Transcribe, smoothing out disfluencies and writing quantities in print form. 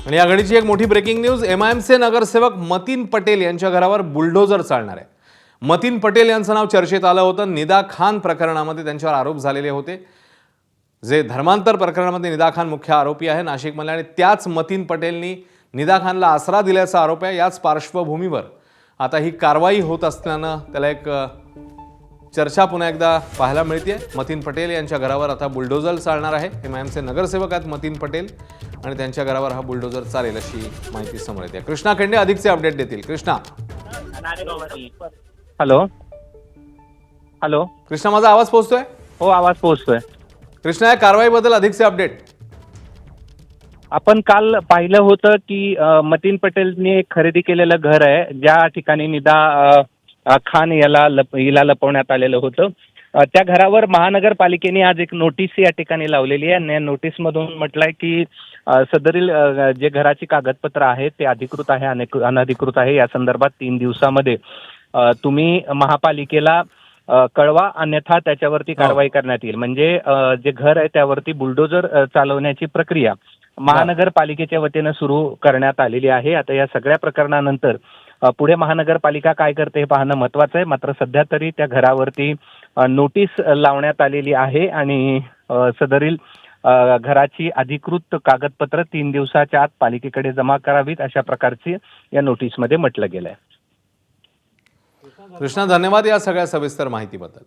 आणि या घडीची एक मोठी ब्रेकिंग न्यूज। MIMचे नगरसेवक मतीन पटेल यांच्या घरावर बुलडोजर चालणार आहे। मतीन पटेल यांचं नाव चर्चेत आलं होतं। निदा खान प्रकरणामध्ये त्यांच्यावर आरोप झालेले होते। जे धर्मांतर प्रकरणामध्ये निदा खान मुख्य आरोपी आहे नाशिकमध्ये, आणि त्याच मतीन पटेलनी निदा खानला आसरा दिल्याचा आरोप आहे। याच पार्श्वभूमीवर आता ही कारवाई होत असल्यानं त्याला एक चर्चा पुन्हा एकदा पाहायला मिळते। मतीन पटेल यांच्या घरावर आता बुलडोजर चालणार आहे। MIMचे नगरसेवक आहेत मतीन पटेल आणि त्यांच्या घरावर हा बुलडोजर चालेल अशी माहिती समोर येते। कृष्णा खंडे अधिकचे अपडेट देतील। कृष्णा, हॅलो हॅलो कृष्णा, माझा आवाज पोहोचतोय? हो, आवाज पोहोचतोय। कृष्णा, या कारवाईबद्दल अधिकचे अपडेट। आपण काल पाहिलं होतं की मतीन पटेलने एक खरेदी केलेलं घर आहे, ज्या ठिकाणी निदा खान हिला लपवण्यात आलेलं होतं। त्या घरावर महानगरपालिकेने आज एक नोटीस या ठिकाणी लावलेली आहे आणि या नोटीसमधून म्हटलंय की सदरील जे घराची कागदपत्र आहेत ते अधिकृत आहे अनधिकृत आहे, या संदर्भात 3 दिवसामध्ये तुम्ही महापालिकेला कळवा, अन्यथा त्याच्यावरती कारवाई करण्यात येईल। म्हणजे जे घर आहे त्यावरती बुलडोजर चालवण्याची प्रक्रिया महानगरपालिकेच्या वतीनं सुरू करण्यात आलेली आहे। आता या सगळ्या प्रकरणानंतर पुढे महानगरपालिका काय करते हे पाहणं महत्त्वाचं आहे। मात्र सध्या तरी त्या घरावरती नोटीस लावण्यात आलेली आहे आणि सदरील घराची अधिकृत कागदपत्र 3 दिवसाच्या आत पालिकेकडे जमा करावीत, अशा प्रकारची या नोटीसमध्ये म्हटलं गेलंय। कृष्णा, धन्यवाद या सगळ्या सविस्तर माहितीबद्दल।